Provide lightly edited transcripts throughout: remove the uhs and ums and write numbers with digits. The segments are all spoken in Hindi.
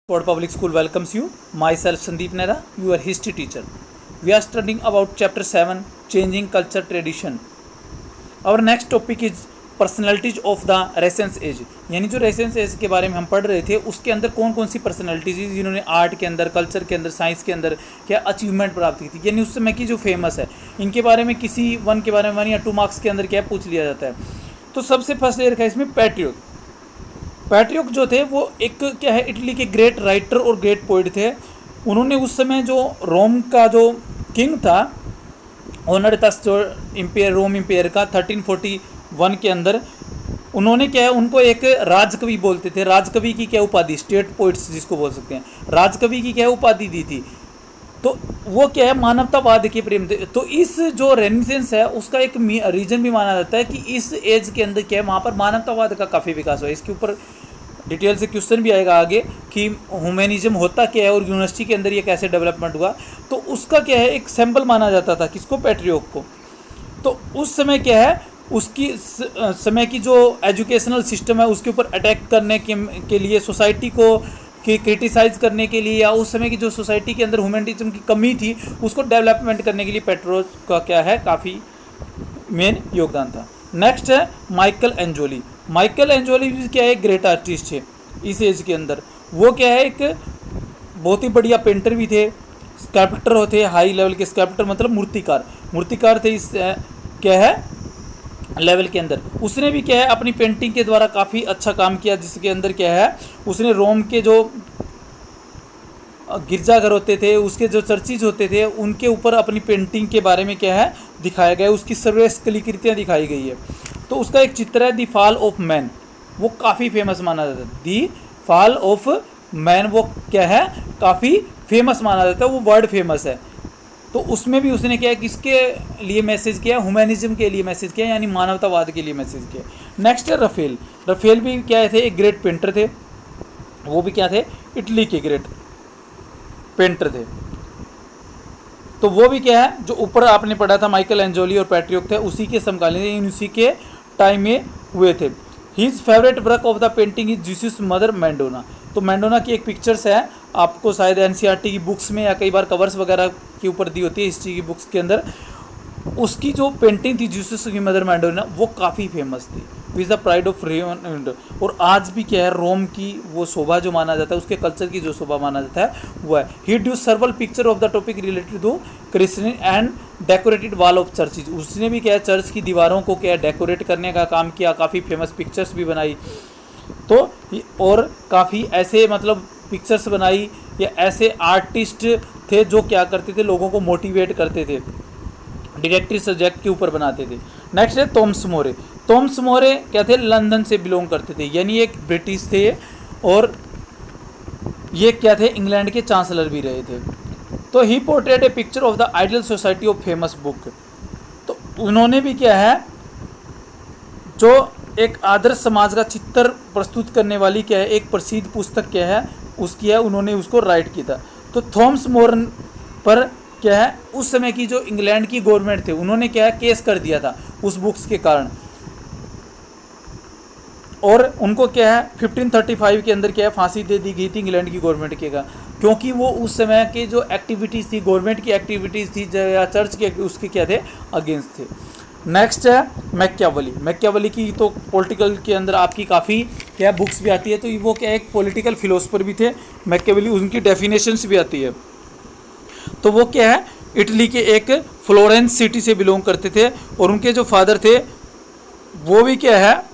Ford Public School welcomes you. Myself Sandeep Nehra, your history teacher. We are studying about chapter 7, changing culture tradition. Our next topic is personalities of the Renaissance age. यानी जो रेनेसांस एज के बारे में हम पढ़ रहे थे उसके अंदर कौन कौन सी पर्सनैलिटीज जिन्होंने आर्ट के अंदर, कल्चर के अंदर, साइंस के अंदर क्या अचीवमेंट प्राप्त की थी, यानी उस समय की जो फेमस है, इनके बारे में किसी वन के बारे में 1 या 2 मार्क्स के अंदर क्या पूछ लिया जाता है। तो सबसे फर्स्ट ये रखा है इसमें पैट्रियक जो थे वो एक क्या है इटली के ग्रेट राइटर और ग्रेट पोइट थे। उन्होंने उस समय जो रोम का जो किंग था, ऑनर था जो इम्पेयर, रोम इम्पेयर का 1341 के अंदर, उन्होंने क्या है उनको एक राजकवि बोलते थे। राजकवि की क्या उपाधि, स्टेट पोइट्स जिसको बोल सकते हैं, राजकवि की क्या उपाधि दी थी। तो वो क्या है मानवतावाद के प्रेम थे। तो इस जो रेनेसांस है उसका एक रीजन भी माना जाता है कि इस एज के अंदर क्या है वहाँ पर मानवतावाद का काफ़ी विकास हुआ। इसके ऊपर डिटेल से क्वेश्चन भी आएगा आगे कि ह्यूमैनिज्म होता क्या है और यूनिवर्सिटी के अंदर ये कैसे डेवलपमेंट हुआ। तो उसका क्या है एक सैम्पल माना जाता था किसको, पैट्रियक को। तो उस समय क्या है उसकी समय की जो एजुकेशनल सिस्टम है उसके ऊपर अटैक करने के लिए, सोसाइटी को कि क्रिटिसाइज़ करने के लिए, या उस समय की जो सोसाइटी के अंदर ह्यूमैनिज्म की कमी थी उसको डेवलपमेंट करने के लिए पैट्रियक का क्या है काफ़ी मेन योगदान था। नेक्स्ट है माइकल एंजोली। माइकल एंजोली भी क्या है एक ग्रेट आर्टिस्ट है इस एज के अंदर। वो क्या है एक बहुत ही बढ़िया पेंटर भी थे, स्कल्पटर होते, हाई लेवल के स्कल्पटर मतलब मूर्तिकार थे इस क्या है लेवल के अंदर। उसने भी क्या है अपनी पेंटिंग के द्वारा काफ़ी अच्छा काम किया, जिसके अंदर क्या है उसने रोम के जो गिरजाघर होते थे, उसके जो चर्चिज होते थे, उनके ऊपर अपनी पेंटिंग के बारे में क्या है दिखाया गया, उसकी सर्वेस कलाकृतियाँ दिखाई गई है। तो उसका एक चित्र है दी फॉल ऑफ मैन, वो काफ़ी फेमस माना जाता है। दी फॉल ऑफ मैन वो क्या है काफ़ी फेमस माना जाता है, वो वर्ड फेमस है। तो उसमें भी उसने क्या है किसके लिए मैसेज किया, ह्यूमैनिज्म के लिए मैसेज किया, यानी मानवतावाद के लिए मैसेज किया। नेक्स्ट है रफेल भी क्या थे एक ग्रेट पेंटर थे। वो भी क्या थे इटली के ग्रेट पेंटर थे। तो वो भी क्या है जो ऊपर आपने पढ़ा था माइकल एंजोली और पैट्रियक थे, उसी के समकालीन, उसी के टाइम में हुए थे। His favourite work of the painting is Jesus mother Madonna. तो मैडोना की एक पिक्चर्स है, आपको शायद एनसीईआरटी की बुक्स में या कई बार कवर्स वगैरह के ऊपर दी होती है हिस्ट्री की बुक्स के अंदर। उसकी जो पेंटिंग थी जीसस की मदर मैडोना वो काफ़ी फेमस थी, was the pride of Rome. और आज भी क्या है रोम की वो शोभा जो माना जाता है, उसके कल्चर की जो शोभा माना जाता है वो है। He drew several picture of the topic related to Christian and decorated wall of churches. उसने भी क्या है चर्च की दीवारों को क्या डेकोरेट करने का काम किया, काफ़ी फेमस पिक्चर्स भी बनाई। तो और काफ़ी ऐसे मतलब पिक्चर्स बनाई, या ऐसे आर्टिस्ट थे जो क्या करते थे लोगों को मोटिवेट करते थे, डिटेक्टिव सब्जेक्ट के ऊपर बनाते थे। नेक्स्ट है थॉमस मोरे। थॉमस मोरे क्या थे लंदन से बिलोंग करते थे, यानी एक ब्रिटिश थे और ये क्या थे इंग्लैंड के चांसलर भी रहे थे। तो he portrait a picture of the ideal society of famous book. तो उन्होंने भी क्या है जो एक आदर्श समाज का चित्र प्रस्तुत करने वाली क्या है एक प्रसिद्ध पुस्तक क्या है उसकी है, उन्होंने उसको राइट किया था। तो थॉमस मोर पर क्या है उस समय की जो इंग्लैंड की गवर्नमेंट थे उन्होंने क्या है केस कर दिया था उस बुक्स के कारण, और उनको क्या है 1535 के अंदर क्या है फांसी दे दी गई थी इंग्लैंड की गवर्नमेंट के का, क्योंकि वो उस समय के जो एक्टिविटीज़ थी, गवर्नमेंट की एक्टिविटीज़ थी या चर्च के उसके क्या थे अगेंस्ट थे। नेक्स्ट है मैकियावेली की तो पॉलिटिकल के अंदर आपकी काफ़ी क्या बुक्स भी आती है। तो वो क्या एक पॉलिटिकल फिलोसफर भी थे मैकियावेली, उनकी डेफिनेशंस भी आती है। तो वो क्या है इटली के एक फ्लोरेंस सिटी से बिलोंग करते थे, और उनके जो फादर थे वो भी क्या है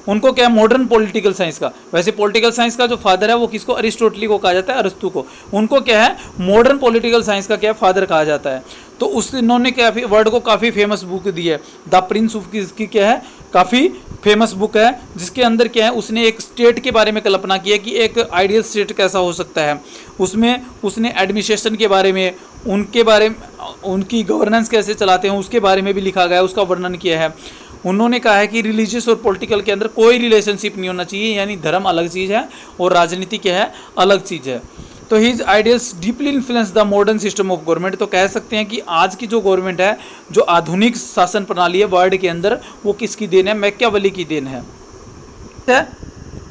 उनको क्या है मॉडर्न पॉलिटिकल साइंस का, वैसे पॉलिटिकल साइंस का जो फादर है वो किसको अरिस्टोटली को कहा जाता है, अरस्तु को। उनको क्या है मॉडर्न पॉलिटिकल साइंस का क्या है फादर कहा जाता है। तो उन्होंने क्या वर्ड को काफ़ी फेमस बुक दी है, द प्रिंस ऑफ की क्या है काफ़ी फेमस बुक है, जिसके अंदर क्या है उसने एक स्टेट के बारे में कल्पना की है कि एक आइडियल स्टेट कैसा हो सकता है। उसमें उसने एडमिनिस्ट्रेशन के बारे में, उनकी गवर्नेंस कैसे चलाते हैं उसके बारे में भी लिखा गया है, उसका वर्णन किया है। उन्होंने कहा है कि रिलीजियस और पॉलिटिकल के अंदर कोई रिलेशनशिप नहीं होना चाहिए, यानी धर्म अलग चीज़ है और राजनीति क्या है अलग चीज़ है। तो his ideals deeply influence the modern system of government. तो कह सकते हैं कि आज की जो गवर्नमेंट है, जो आधुनिक शासन प्रणाली है वर्ल्ड के अंदर, वो किसकी देन है, मैकियावेली की देन है।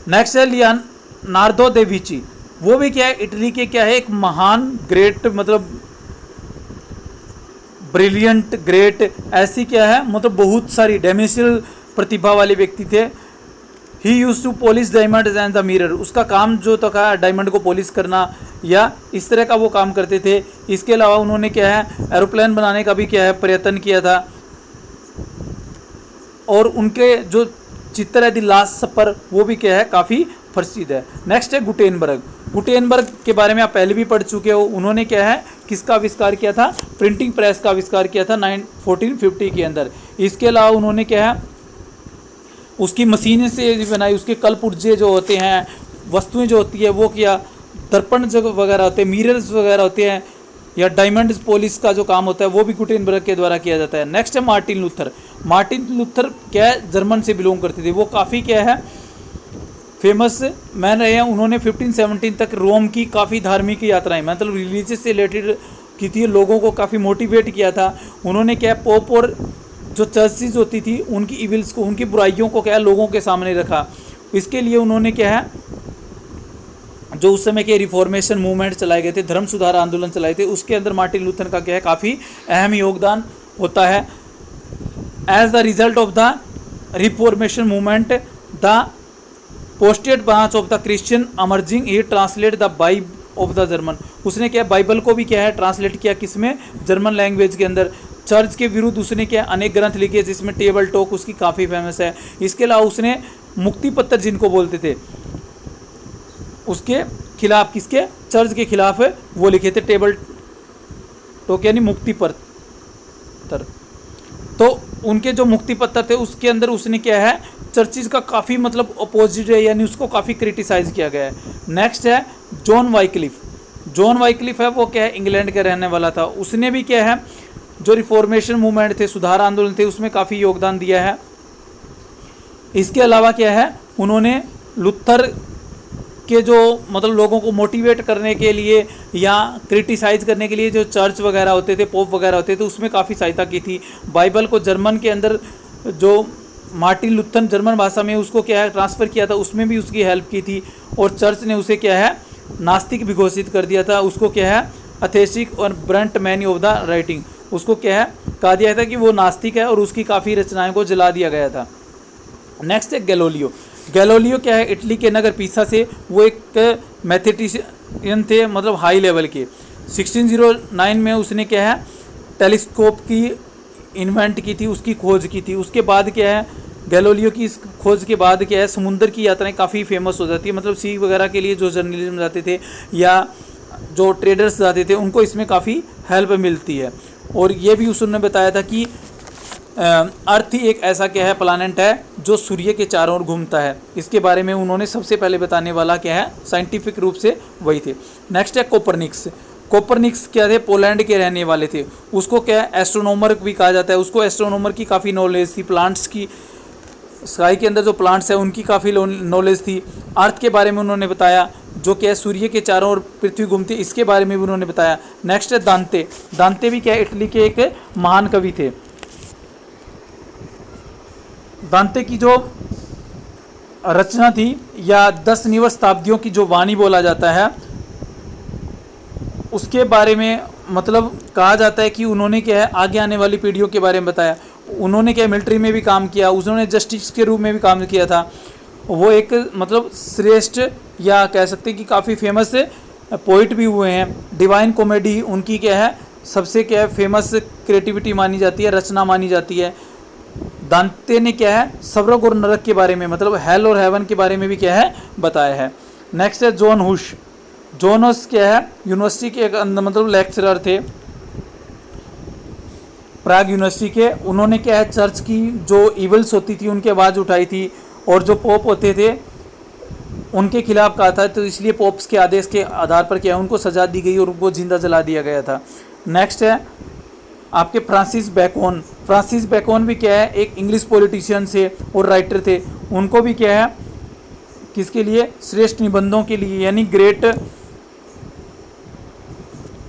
नेक्स्ट है लियोनार्दो दे विंची। वो भी क्या है, इटली के क्या है, एक महान ग्रेट मतलब ब्रिलियंट ग्रेट ऐसी क्या है मतलब बहुत सारी डायमेंशनल प्रतिभा वाले व्यक्ति थे। He used to polish diamond and the mirror. उसका काम जो तो का डायमंड को पॉलिश करना या इस तरह का वो काम करते थे। इसके अलावा उन्होंने क्या है एरोप्लेन बनाने का भी क्या है प्रयत्न किया था। और उनके जो चित्र है द लास्ट सपर वो भी क्या है काफ़ी प्रसिद्ध है। नेक्स्ट है गुटेनबर्ग। गुटेनबर्ग के बारे में आप पहले भी पढ़ चुके हो। उन्होंने क्या है किसका आविष्कार किया था, प्रिंटिंग प्रेस का आविष्कार किया था 1450 के अंदर। इसके अलावा उन्होंने क्या है उसकी मशीनें से बनाई, उसके कल पुर्जे जो होते हैं, वस्तुएं जो होती है वो किया, दर्पण जो वगैरह होते हैं, मिरर्स वगैरह होते हैं या डायमंड पॉलिश का जो काम होता है वो भी गुटेनबर्ग के द्वारा किया जाता है। नेक्स्ट है मार्टिन लूथर। मार्टिन लूथर क्या है जर्मन से बिलोंग करते थे। वो काफ़ी क्या है फेमस मैन रहे हैं। उन्होंने 1517 तक रोम की काफ़ी धार्मिक यात्राएं मतलब रिलीजियस से रिलेटेड की थी, लोगों को काफ़ी मोटिवेट किया था। उन्होंने क्या पोप और जो चर्चेज होती थी उनकी इविल्स को, उनकी बुराइयों को क्या लोगों के सामने रखा। इसके लिए उन्होंने क्या है जो उस समय के रिफॉर्मेशन मूवमेंट चलाए गए थे, धर्म सुधार आंदोलन चलाए थे, उसके अंदर मार्टिन लूथर का क्या है काफ़ी अहम योगदान होता है। As the result of the reformation movement the posted branch of the Christian emerging he translate the Bible of the German. उसने क्या बाइबल को भी क्या है ट्रांसलेट किया किसमें, जर्मन लैंग्वेज के अंदर। चर्च के विरुद्ध उसने क्या अनेक ग्रंथ लिखे जिसमें टेबल टॉक उसकी काफ़ी फेमस है। इसके अलावा उसने मुक्ति पत्र जिनको बोलते थे उसके खिलाफ, किसके, चर्च के खिलाफ वो लिखे थे टेबल टॉक यानी मुक्ति पत्र। तो उनके जो मुक्ति पत्र थे उसके अंदर उसने क्या है चर्चिज का काफ़ी मतलब अपोजिट है यानी उसको काफ़ी क्रिटिसाइज किया गया है। नेक्स्ट है जॉन वाइक्लिफ। जॉन वाइक्लिफ है वो क्या है इंग्लैंड का रहने वाला था। उसने भी क्या है जो रिफॉर्मेशन मूवमेंट थे, सुधार आंदोलन थे, उसमें काफ़ी योगदान दिया है। इसके अलावा क्या है उन्होंने लुथर के जो मतलब लोगों को मोटिवेट करने के लिए या क्रिटिसाइज करने के लिए जो चर्च वगैरह होते थे, पोप वगैरह होते थे, उसमें काफ़ी सहायता की थी। बाइबल को जर्मन के अंदर जो मार्टिन लूथर जर्मन भाषा में उसको क्या है ट्रांसफ़र किया था, उसमें भी उसकी हेल्प की थी। और चर्च ने उसे क्या है नास्तिक भी घोषित कर दिया था। उसको क्या है अथेस्टिक और Brunt man of the writing, उसको क्या है कहा दिया था कि वो नास्तिक है और उसकी काफ़ी रचनाओं को जला दिया गया था। नेक्स्ट है गैलोलियो। गैलोलियो क्या है इटली के नगर पीसा से, वो एक मैथमेटिशियन थे मतलब हाई लेवल के। 1609 में उसने क्या है टेलीस्कोप की इन्वेंट की थी, उसकी खोज की थी। उसके बाद क्या है गैलोलियो की इस खोज के बाद क्या है समुद्र की यात्राएं काफ़ी फेमस हो जाती है। मतलब सी वगैरह के लिए जो जर्नलिज्म जाते थे या जो ट्रेडर्स जाते थे उनको इसमें काफ़ी हेल्प मिलती है। और ये भी उसने बताया था कि अर्थ ही एक ऐसा क्या है प्लानेट है जो सूर्य के चारों ओर घूमता है। इसके बारे में उन्होंने सबसे पहले बताने वाला क्या है साइंटिफिक रूप से वही थे। नेक्स्ट है कोपरनिक्स। कोपरनिक्स क्या थे पोलैंड के रहने वाले थे। उसको क्या एस्ट्रोनॉमर भी कहा जाता है। उसको एस्ट्रोनॉमर की काफ़ी नॉलेज थी, प्लांट्स की, स्काई के अंदर जो प्लांट्स है उनकी काफ़ी नॉलेज थी। अर्थ के बारे में उन्होंने बताया जो क्या सूर्य के चारों ओर पृथ्वी घूमती है, इसके बारे में भी उन्होंने बताया। नेक्स्ट है दांते। दांते भी क्या इटली के एक महान कवि थे। दांते की जो रचना थी या 10वीं शताब्दियों की जो वाणी बोला जाता है उसके बारे में मतलब कहा जाता है कि उन्होंने क्या है आगे आने वाली पीढ़ियों के बारे में बताया। उन्होंने क्या मिलिट्री में भी काम किया, उन्होंने जस्टिस के रूप में भी काम किया था। वो एक मतलब श्रेष्ठ या कह सकते हैं कि काफ़ी फेमस पोइट भी हुए हैं। डिवाइन कॉमेडी उनकी क्या है सबसे क्या है फेमस क्रिएटिविटी मानी जाती है, रचना मानी जाती है। दांते ने क्या है स्वर्ग और नरक के बारे में मतलब हेल और हेवन के बारे में भी क्या है बताया है। नेक्स्ट है जॉन हुश। जॉन हुश क्या है यूनिवर्सिटी के एक मतलब लेक्चरर थे प्राग यूनिवर्सिटी के। उन्होंने क्या है चर्च की जो इवल्स होती थी उनकी आवाज़ उठाई थी और जो पोप होते थे उनके खिलाफ कहा था। तो इसलिए पोप्स के आदेश के आधार पर क्या है उनको सजा दी गई और उनको जिंदा जला दिया गया था। नेक्स्ट है आपके फ्रांसिस बैकन। फ्रांसिस बैकन भी क्या है एक इंग्लिश पॉलिटिशियन थे और राइटर थे। उनको भी क्या है किसके लिए श्रेष्ठ निबंधों के लिए यानी ग्रेट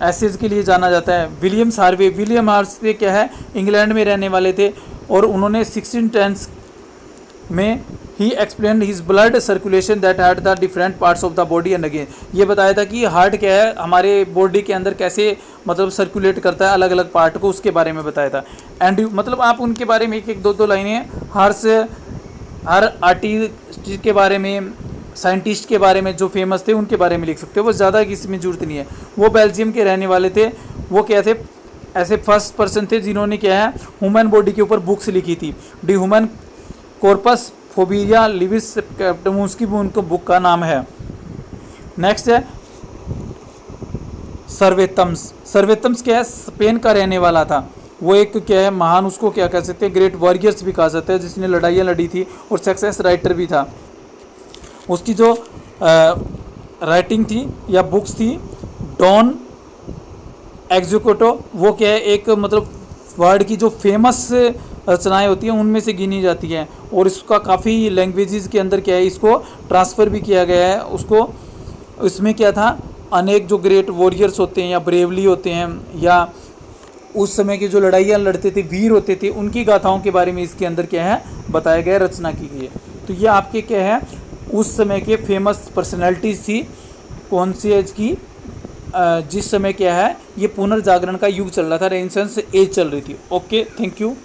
एसेज के लिए जाना जाता है। William Harvey. विलियम हार्वे क्या है इंग्लैंड में रहने वाले थे और उन्होंने 1610 में he explain his blood circulation that had the different parts of the body and again, ये बताया था कि हार्ट क्या है, हमारे बॉडी के अंदर कैसे मतलब सर्कुलेट करता है अलग अलग पार्ट को, उसके बारे में बताया था। एंड मतलब आप उनके बारे में एक एक दो दो लाइनें हर आर्टिस्ट के बारे में, साइंटिस्ट के बारे में जो फेमस थे उनके बारे में लिख सकते हो, वो ज़्यादा इसमें जरूरत नहीं है। वो बेल्जियम के रहने वाले थे, वो क्या थे, ऐसे फर्स्ट पर्सन थे जिन्होंने क्या है ह्यूमन बॉडी के ऊपर बुक्स लिखी थी। डी ह्यूमन कॉर्पस फोबिया लिविस कैप्टमूस की भी उनको बुक का नाम है। नेक्स्ट है सर्वेतम्स। सर्वेतम्स क्या है, स्पेन का रहने वाला था, वो एक क्या है महान, उसको क्या कह सकते हैं, ग्रेट वॉरियर्स भी कहा जाता है, जिसने लड़ाइयाँ लड़ी थी और सक्सेस राइटर भी था। उसकी जो राइटिंग थी या बुक्स थी, डॉन एग्जीक्यूटो, वो क्या है एक मतलब वर्ल्ड की जो फेमस रचनाएं होती हैं उनमें से गिनी जाती हैं, और इसका काफ़ी लैंग्वेजेस के अंदर क्या है इसको ट्रांसफ़र भी किया गया है उसको। इसमें क्या था, अनेक जो ग्रेट वॉरियर्स होते हैं या ब्रेवली होते हैं या उस समय की जो लड़ाइयाँ लड़ते थे, वीर होते थे, उनकी गाथाओं के बारे में इसके अंदर क्या है बताया गया, रचना की गई है। तो ये आपके क्या है उस समय के फेमस पर्सनैलिटीज़ थी, कौन सी एज की, जिस समय क्या है ये पुनर्जागरण का युग चल रहा था, रेनेसांस एज चल रही थी। Okay, thank you.